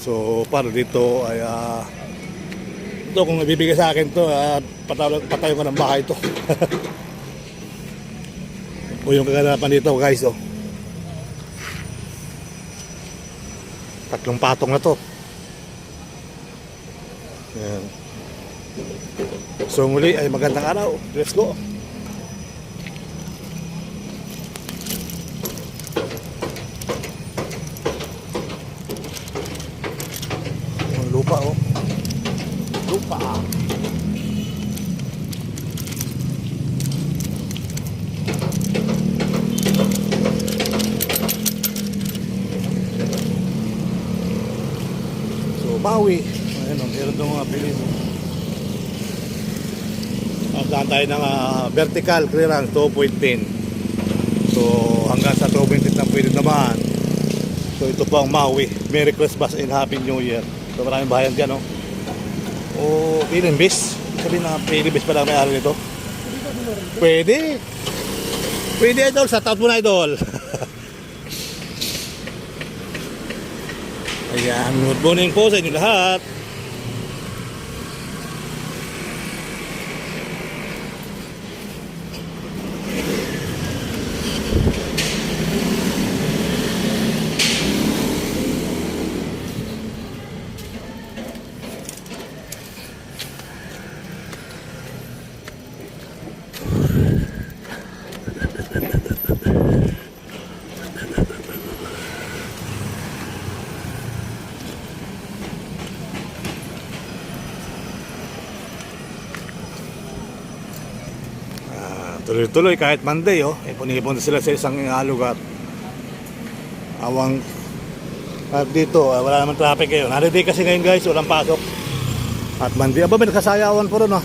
So para dito ay ito kung ibibigay sa akin to patayo ko ng bahay to. O yung kaganapan dito guys, oh. Tatlong patong na to. Ayan. So muli ay magandang araw. Let's go. Ang lupa, oh. Lupa. So bawi. Ayan, meron doon mga pilis. Saan tayo ng vertical clearance 2.10. So hanggang sa 2.10 na pwede naman. So ito po ang Maui. Merry Christmas and Happy New Year. So maraming bahayan dyan, no? O Pilimbis. Sabihin na Pilimbis pa lang may-ari nito. Pwede. Pwede, idol. Sa taon mo na, idol. Ayan. Good morning po sa inyo lahat. Tuloy-tuloy kahit Monday, oh. Ipon-ipon sila sa isang lugar. Awang at dito, wala naman traffic ngayon. Holiday kasi ngayon guys, walang pasok. At Monday, aba may nakasayawan po ron, oh.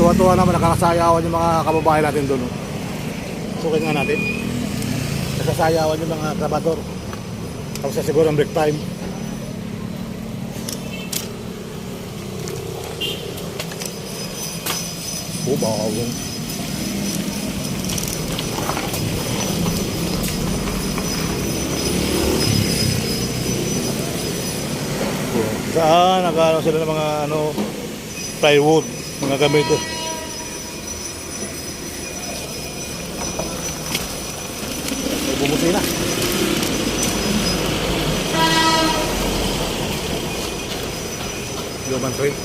Tuwa-tuwa naman, nakasayawan yung mga kababayan natin doon, oh. Sukin nga natin. Nakasayawan yung mga trabador. Tapos sa siguro ang break time. Bawang. Saan nagano sila ng mga plywood, mga gamit. Bumusin na. Human train.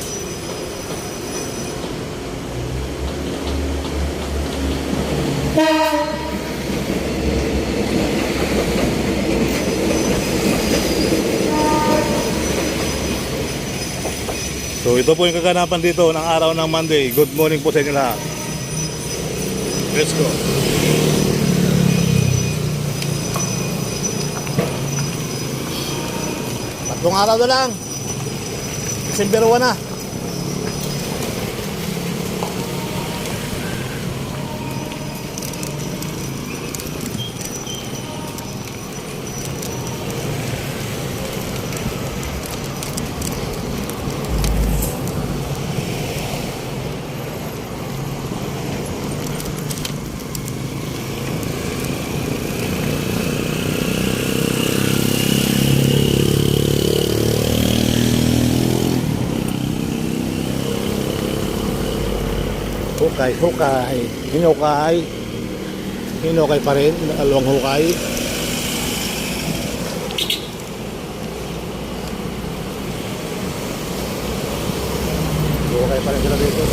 So ito po yung kaganapan dito ng araw ng Monday. Good morning po sa inyo lahat. Let's go. Tatlong araw na lang. December 1 na. Hukay, hinukay pa rin, alawang hukay. Hukay pa rin sila dito.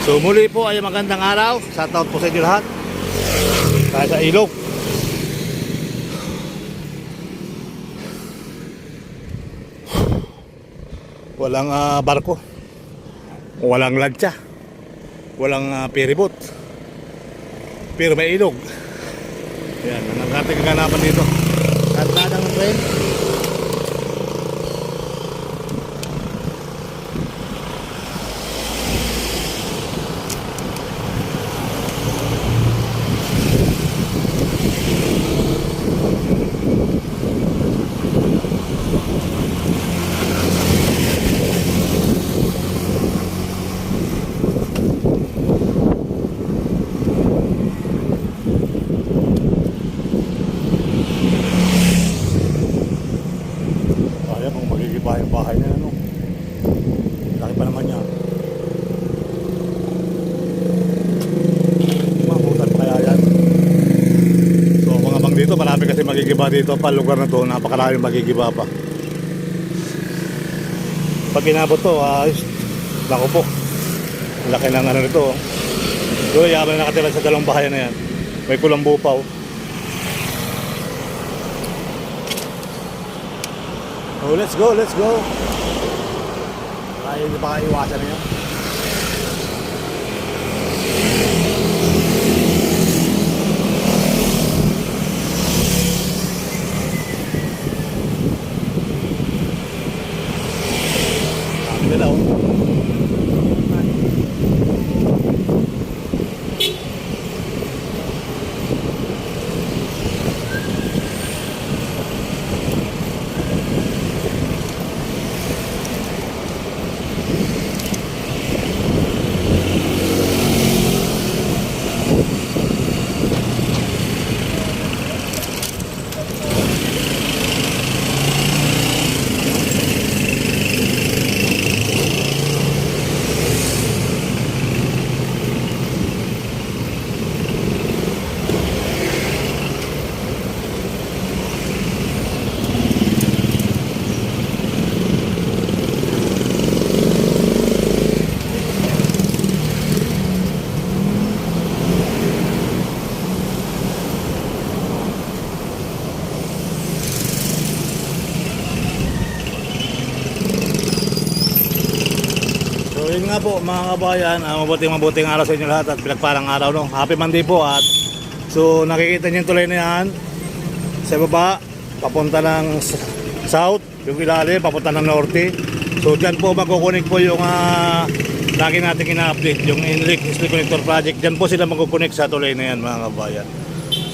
So muli po ay magandang araw. Sa taon po sa inyo lahat. Kaya sa ilog. Walang barko. Walang lancha. Walang ferryboat. Pero may ilog. Yan, ang ating kaganapan dito. Karnada ng train. Ayan, kung magigiba yung bahay na ano. Laki pa naman yan. Mabutan kaya yan. So mga bang dito, marami kasi magigiba dito pa. Lugar na to, napakaraming magigiba pa. Pag inabot to, lako po. Laki ng ano nito. So yaman na nakatira sa dalawang bahay na yan. May kulambo pa oh. Oh, let's go, let's go. Ay, hindi pa kayo iwasan na yan. Dami nila oh. So yun nga po mga kabayan, mabuting araw sa inyo lahat at pinagparang araw no. Happy Monday po at so nakikita niyo yung tulay na yan sa baba, papunta ng south, yung ilalim, papunta ng norte. So dyan po magkukunik po yung lagi natin ina-update, yung Enric Split Connector Project. Dyan po sila magkukunik sa tulay na yan mga kabayan.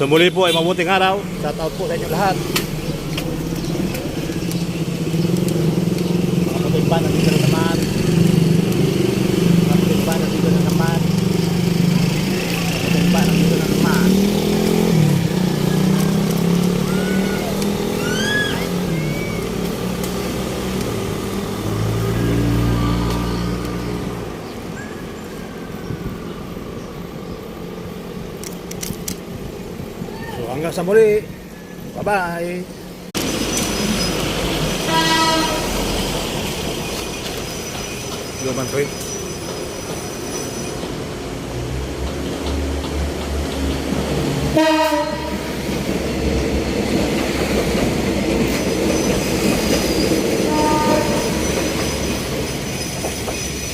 So muli po ay mabuting araw, shout out po sa inyo lahat. Mga puting pa, nandito na naman. Nandito na naman. Nandito na naman. So hanggang sa muli. Bye-bye. Luman Train.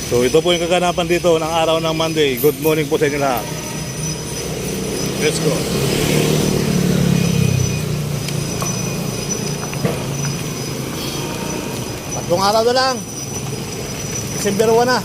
So ito po yung kaganapan dito ng araw ng Monday. Good morning po sa inyo lahat. Let's go. Tatlong araw na lang. December 1 na.